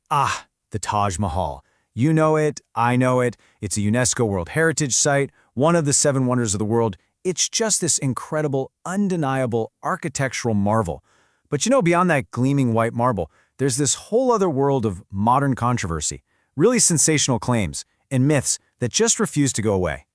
Ah, the Taj Mahal. You know it, I know it. It's a UNESCO World Heritage Site, one of the seven wonders of the world. It's just this incredible, undeniable architectural marvel. But beyond that gleaming white marble, there's this whole other world of modern controversy, really sensational claims, and myths that just refuse to go away.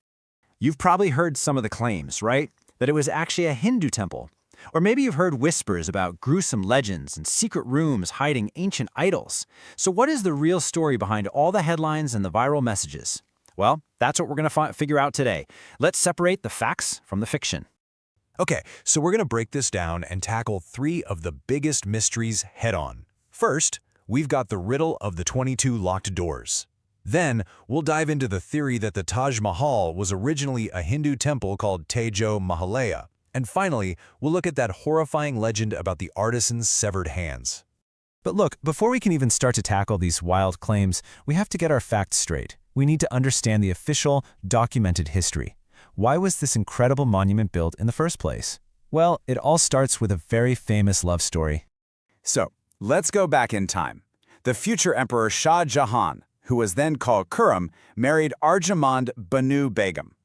You've probably heard some of the claims, right? That it was actually a Hindu temple. Or maybe you've heard whispers about gruesome legends and secret rooms hiding ancient idols. So what is the real story behind all the headlines and the viral messages? Well, that's what we're going to figure out today. Let's separate the facts from the fiction. Okay, so we're going to break this down and tackle three of the biggest mysteries head-on. First, we've got the riddle of the 22 locked doors. Then, we'll dive into the theory that the Taj Mahal was originally a Hindu temple called Taj Mahal. And finally, we'll look at that horrifying legend about the artisan's severed hands. But look, before we can even start to tackle these wild claims, we have to get our facts straight. We need to understand the official, documented history. Why was this incredible monument built in the first place? Well, it all starts with a very famous love story. So, let's go back in time. The future Emperor Shah Jahan, who was then called Khurram, married Arjamand Banu Begum.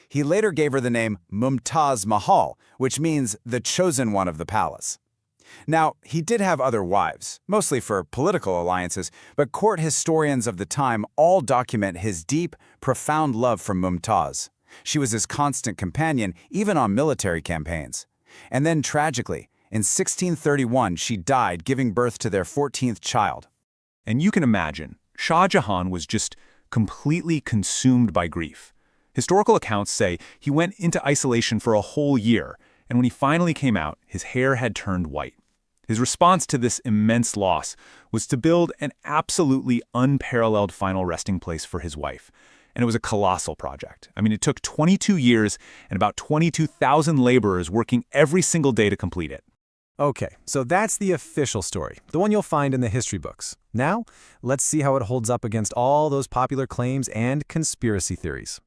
He later gave her the name Mumtaz Mahal, which means the chosen one of the palace. Now, he did have other wives, mostly for political alliances, but court historians of the time all document his deep, profound love for Mumtaz. She was his constant companion, even on military campaigns. And then, tragically, in 1631, she died, giving birth to their 14th child. And you can imagine, Shah Jahan was just completely consumed by grief. Historical accounts say he went into isolation for a whole year, and when he finally came out, his hair had turned white. His response to this immense loss was to build an absolutely unparalleled final resting place for his wife. And it was a colossal project. I mean, it took 22 years and about 22,000 laborers working every single day to complete it. Okay, so that's the official story, the one you'll find in the history books. Now, let's see how it holds up against all those popular claims and conspiracy theories.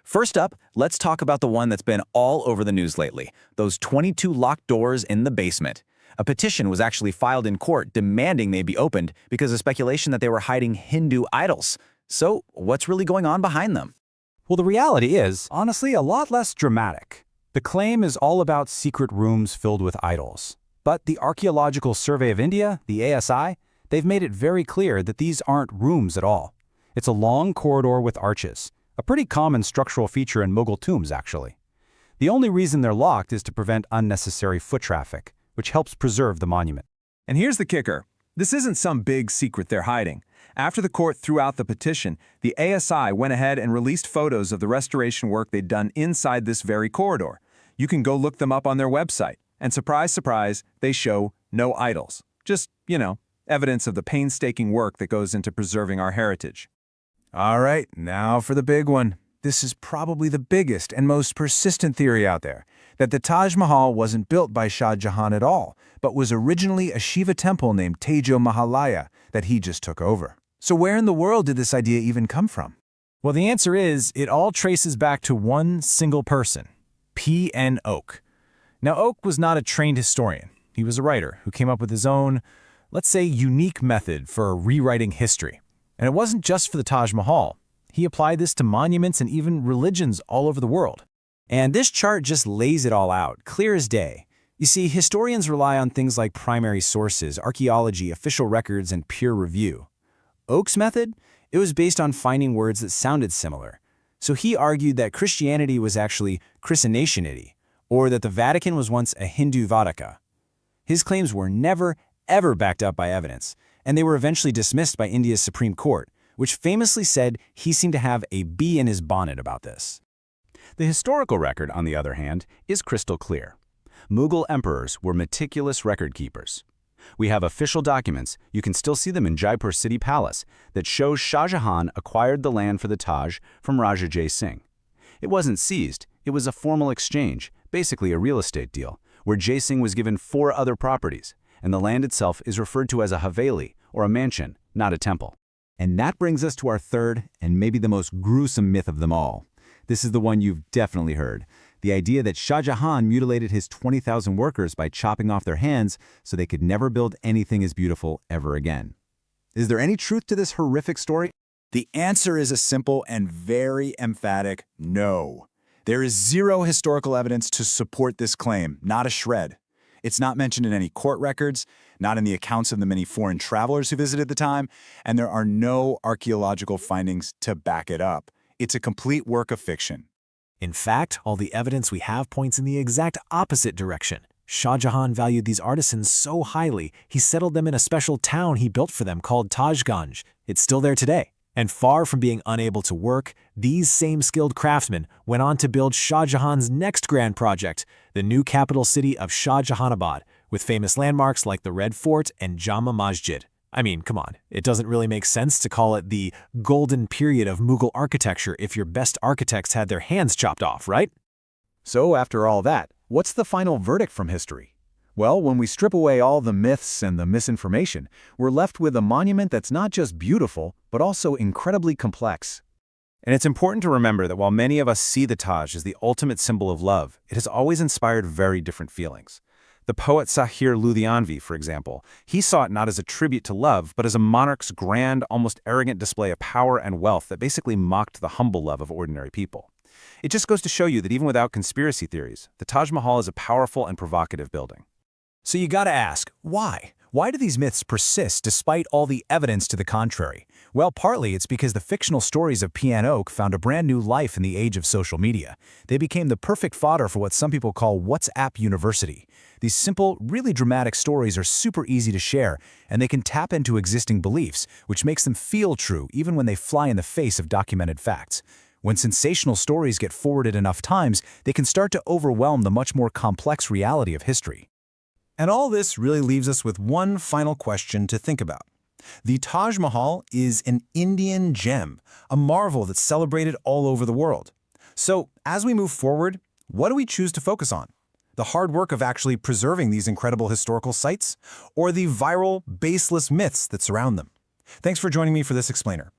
First up, let's talk about the one that's been all over the news lately, those 22 locked doors in the basement. A petition was actually filed in court demanding they be opened because of speculation that they were hiding Hindu idols. So, what's really going on behind them? Well, the reality is, honestly, a lot less dramatic. The claim is all about secret rooms filled with idols. But the Archaeological Survey of India, the ASI, they've made it very clear that these aren't rooms at all. It's a long corridor with arches. A pretty common structural feature in Mughal tombs, actually. The only reason they're locked is to prevent unnecessary foot traffic, which helps preserve the monument. And here's the kicker. This isn't some big secret they're hiding. After the court threw out the petition, the ASI went ahead and released photos of the restoration work they'd done inside this very corridor. You can go look them up on their website. And surprise, surprise, they show no idols. Just, evidence of the painstaking work that goes into preserving our heritage. All right, now for the big one. This is probably the biggest and most persistent theory out there, that the Taj Mahal wasn't built by Shah Jahan at all, but was originally a Shiva temple named Taj Mahal that he just took over. So where in the world did this idea even come from? Well, the answer is, it all traces back to one single person, P.N. Oak. Now, Oak was not a trained historian. He was a writer who came up with his own, let's say, unique method for rewriting history. And it wasn't just for the Taj Mahal. He applied this to monuments and even religions all over the world. And this chart just lays it all out, clear as day. You see, historians rely on things like primary sources, archaeology, official records, and peer review. Oak's method? It was based on finding words that sounded similar. So he argued that Christianity was actually Christianity, or that the Vatican was once a Hindu Vatican. His claims were never, ever backed up by evidence, and they were eventually dismissed by India's Supreme Court, which famously said he seemed to have a bee in his bonnet about this. The historical record, on the other hand, is crystal clear. Mughal emperors were meticulous record keepers. We have official documents, you can still see them in Jaipur City Palace, that shows Shah Jahan acquired the land for the Taj from Raja Jai Singh. It wasn't seized, it was a formal exchange, basically a real estate deal, where Jai Singh was given 4 other properties, and the land itself is referred to as a haveli, or a mansion, not a temple. And that brings us to our third, and maybe the most gruesome myth of them all. This is the one you've definitely heard. The idea that Shah Jahan mutilated his 20,000 workers by chopping off their hands so they could never build anything as beautiful ever again. Is there any truth to this horrific story? The answer is a simple and very emphatic no. There is zero historical evidence to support this claim, not a shred. It's not mentioned in any court records, not in the accounts of the many foreign travelers who visited the time, and there are no archaeological findings to back it up. It's a complete work of fiction. In fact, all the evidence we have points in the exact opposite direction. Shah Jahan valued these artisans so highly, he settled them in a special town he built for them called Tajganj. It's still there today. And far from being unable to work, these same skilled craftsmen went on to build Shah Jahan's next grand project, the new capital city of Shah Jahanabad, with famous landmarks like the Red Fort and Jama Masjid. I mean, come on, it doesn't really make sense to call it the golden period of Mughal architecture if your best architects had their hands chopped off, right? So after all that, what's the final verdict from history? Well, when we strip away all the myths and the misinformation, we're left with a monument that's not just beautiful, but also incredibly complex. And it's important to remember that while many of us see the Taj as the ultimate symbol of love, it has always inspired very different feelings. The poet Sahir Ludhianvi, for example, he saw it not as a tribute to love, but as a monarch's grand, almost arrogant display of power and wealth that basically mocked the humble love of ordinary people. It just goes to show you that even without conspiracy theories, the Taj Mahal is a powerful and provocative building. So you gotta ask, why? Why do these myths persist despite all the evidence to the contrary? Well, partly it's because the fictional stories of P.N. Oak found a brand new life in the age of social media. They became the perfect fodder for what some people call WhatsApp University. These simple, really dramatic stories are super easy to share, and they can tap into existing beliefs, which makes them feel true even when they fly in the face of documented facts. When sensational stories get forwarded enough times, they can start to overwhelm the much more complex reality of history. And all this really leaves us with one final question to think about. The Taj Mahal is an Indian gem, a marvel that's celebrated all over the world. So, as we move forward, what do we choose to focus on? The hard work of actually preserving these incredible historical sites, or the viral, baseless myths that surround them? Thanks for joining me for this explainer.